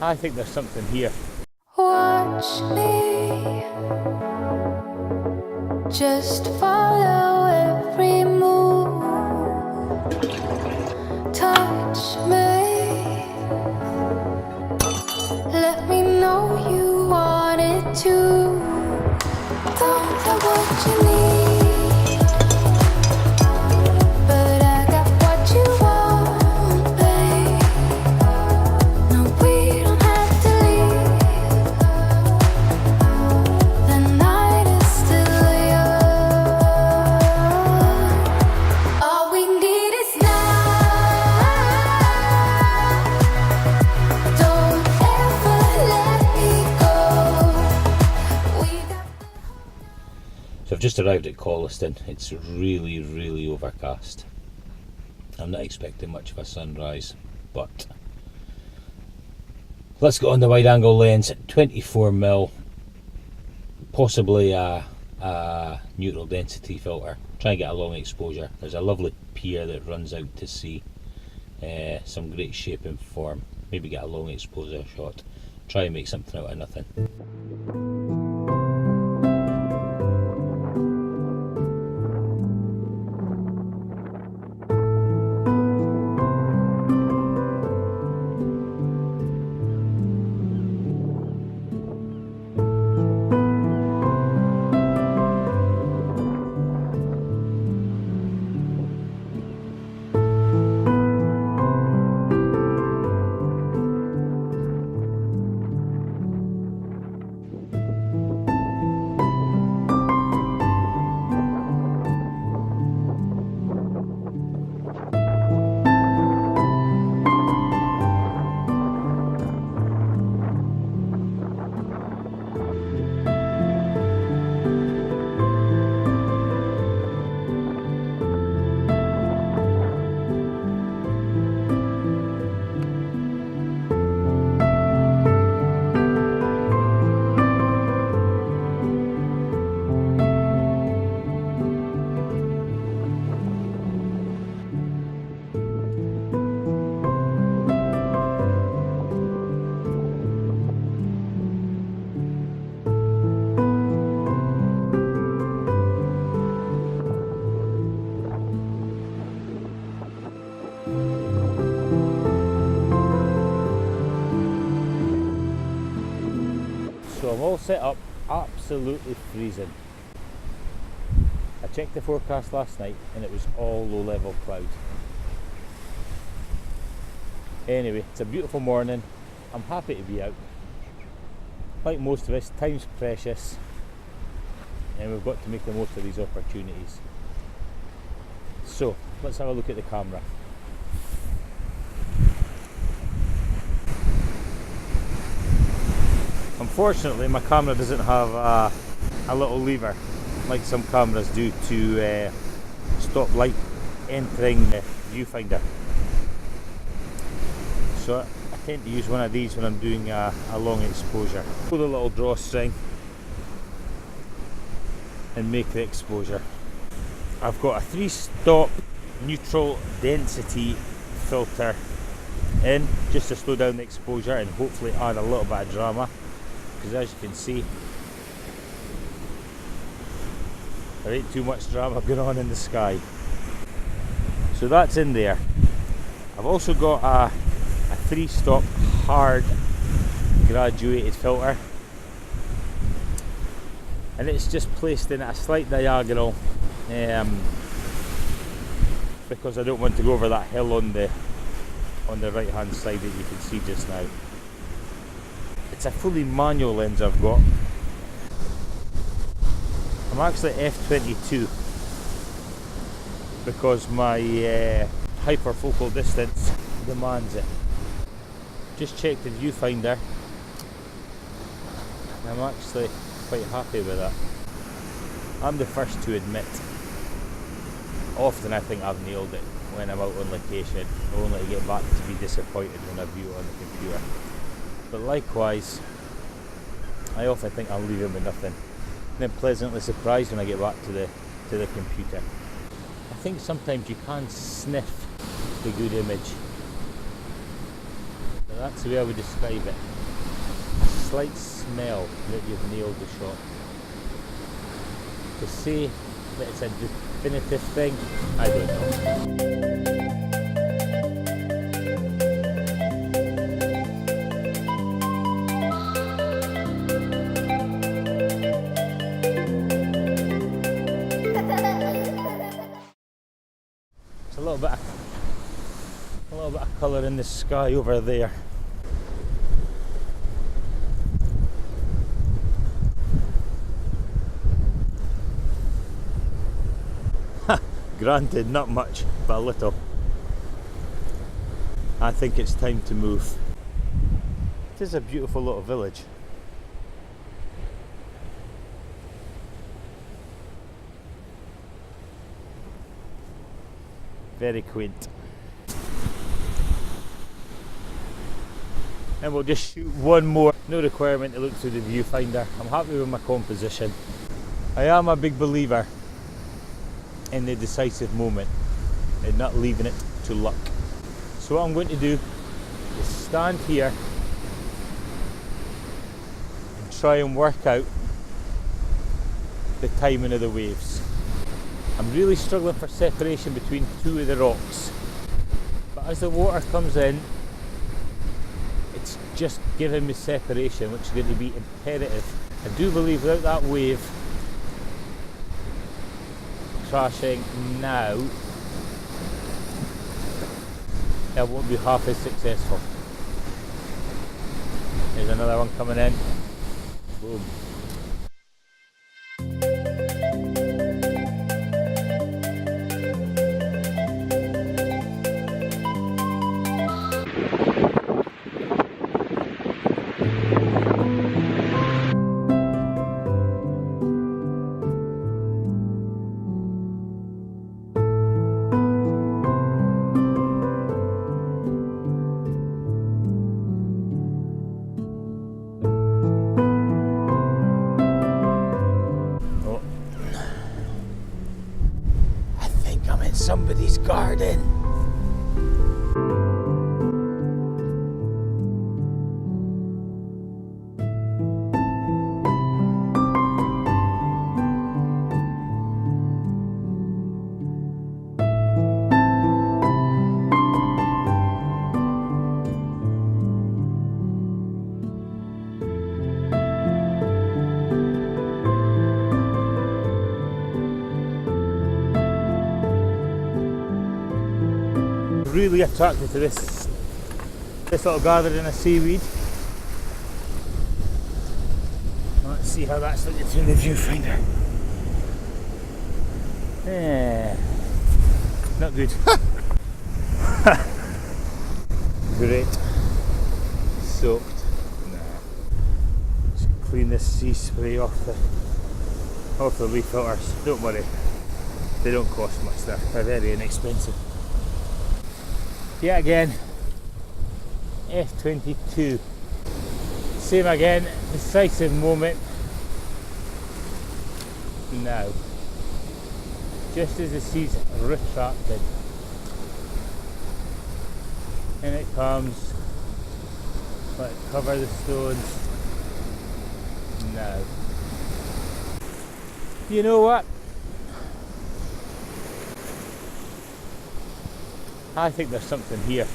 I think there's something here. Watch me, just follow every move. Touch me, let me know you want it too. Don't have what you need, but I got what you want, babe. No, we don't have to leave. The night is still young. All we need is now. Don't ever let me go. We got. So I've just arrived at Colliston. It's really overcast. I'm not expecting much of a sunrise, but let's go on the wide angle lens, 24mm, possibly a neutral density filter. Try and get a long exposure. There's a lovely pier that runs out to sea, some great shape and form. Maybe get a long exposure shot. Try and make something out of nothing. So I'm all set up, absolutely freezing. I checked the forecast last night and it was all low level cloud. Anyway, it's a beautiful morning. I'm happy to be out. Like most of us, time's precious and we've got to make the most of these opportunities. So let's have a look at the camera. Unfortunately, my camera doesn't have a little lever like some cameras do to stop light entering the viewfinder. So I tend to use one of these when I'm doing a long exposure. Pull the little drawstring and make the exposure. I've got a 3-stop neutral density filter in just to slow down the exposure and hopefully add a little bit of drama. Because as you can see, there ain't too much drama going on in the sky. So that's in there. I've also got a 3-stop hard graduated filter, and it's just placed in at a slight diagonal because I don't want to go over that hill on the right hand side that you can see just now. It's a fully manual lens I've got. I'm actually f22 because my hyperfocal distance demands it. Just checked the viewfinder. I'm actually quite happy with that. I'm the first to admit, often I think I've nailed it when I'm out on location, only to get back to be disappointed when I view it on the computer. But likewise, I often think I'll leave him with nothing, and then pleasantly surprised when I get back to the computer. I think sometimes you can sniff the good image. But that That's the way I would describe it. A slight smell that you've nailed the shot. To say that it's a definitive thing, I don't know. It's a little bit of colour in the sky over there. Granted, not much, but a little. I think it's time to move. It is a beautiful little village. Very quaint. And we'll just shoot one more. No requirement to look through the viewfinder. I'm happy with my composition. I am a big believer in the decisive moment and not leaving it to luck. So what I'm going to do is stand here and try and work out the timing of the waves. I'm really struggling for separation between two of the rocks, but as the water comes in, it's just giving me separation, which is going to be imperative. I do believe without that wave crashing now, it won't be half as successful. There's another one coming in. Boom. Somebody's garden. Really attracted to this little gathering of seaweed. Let's see how that's looking through the viewfinder. Yeah, not good. Great. Soaked. Nah. Just clean this sea spray off the leaf filters. Don't worry, they don't cost much. They're very inexpensive. Yet again, F22. Same again, decisive moment. Now, just as the sea's retracted, in it comes. Let it cover the stones. Now, you know what? I think there's something here.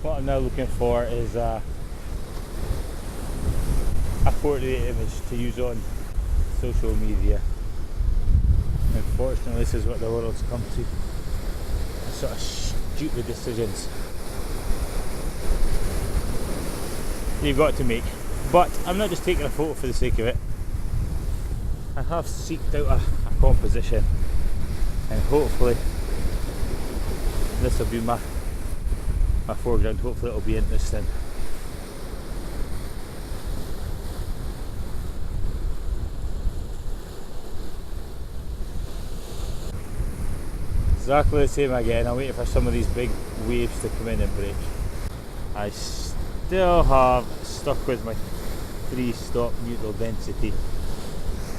What I'm now looking for is a portrait image to use on social media. Unfortunately, this is what the world's come to. Sort of stupid decisions you've got to make. But I'm not just taking a photo for the sake of it. I have seeked out a composition, and hopefully this will be my foreground. Hopefully it'll be interesting. Exactly the same again. I'm waiting for some of these big waves to come in and break. I still have stuck with my 3-stop neutral density,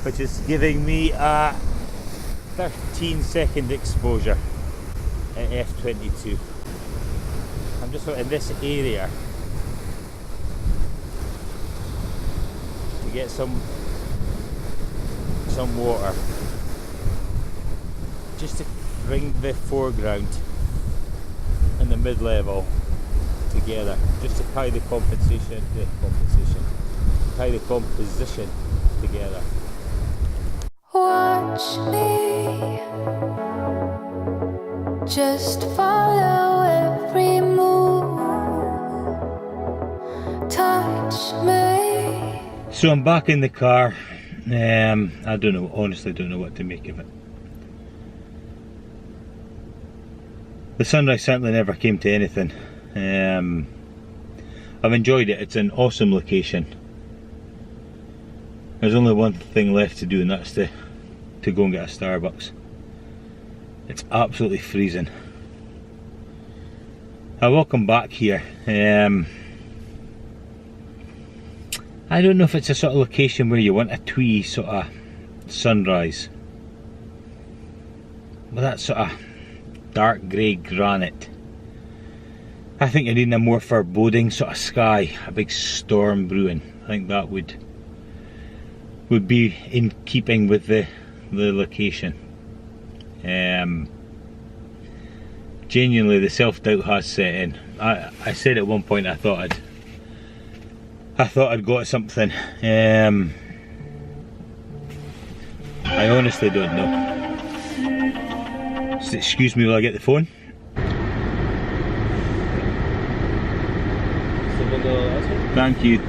which is giving me a 13-second exposure at f22. I'm just in this area to get some water, just to bring the foreground and the mid-level together, just to tie the composition together. Watch me, just follow every move. Touch me. So I'm back in the car. I don't know, honestly don't know what to make of it. The sunrise certainly never came to anything. I've enjoyed it, it's an awesome location. There's only one thing left to do, and that's to go and get a Starbucks. It's absolutely freezing. I welcome back here. I don't know if it's a sort of location where you want a twee sort of sunrise, but that sort of dark grey granite. I think you're needing a more foreboding sort of sky, a big storm brewing. I think that would be in keeping with the location. Genuinely, the self-doubt has set in. I said at one point I thought I'd got something. I honestly don't know. So excuse me while I get the phone. Thank you.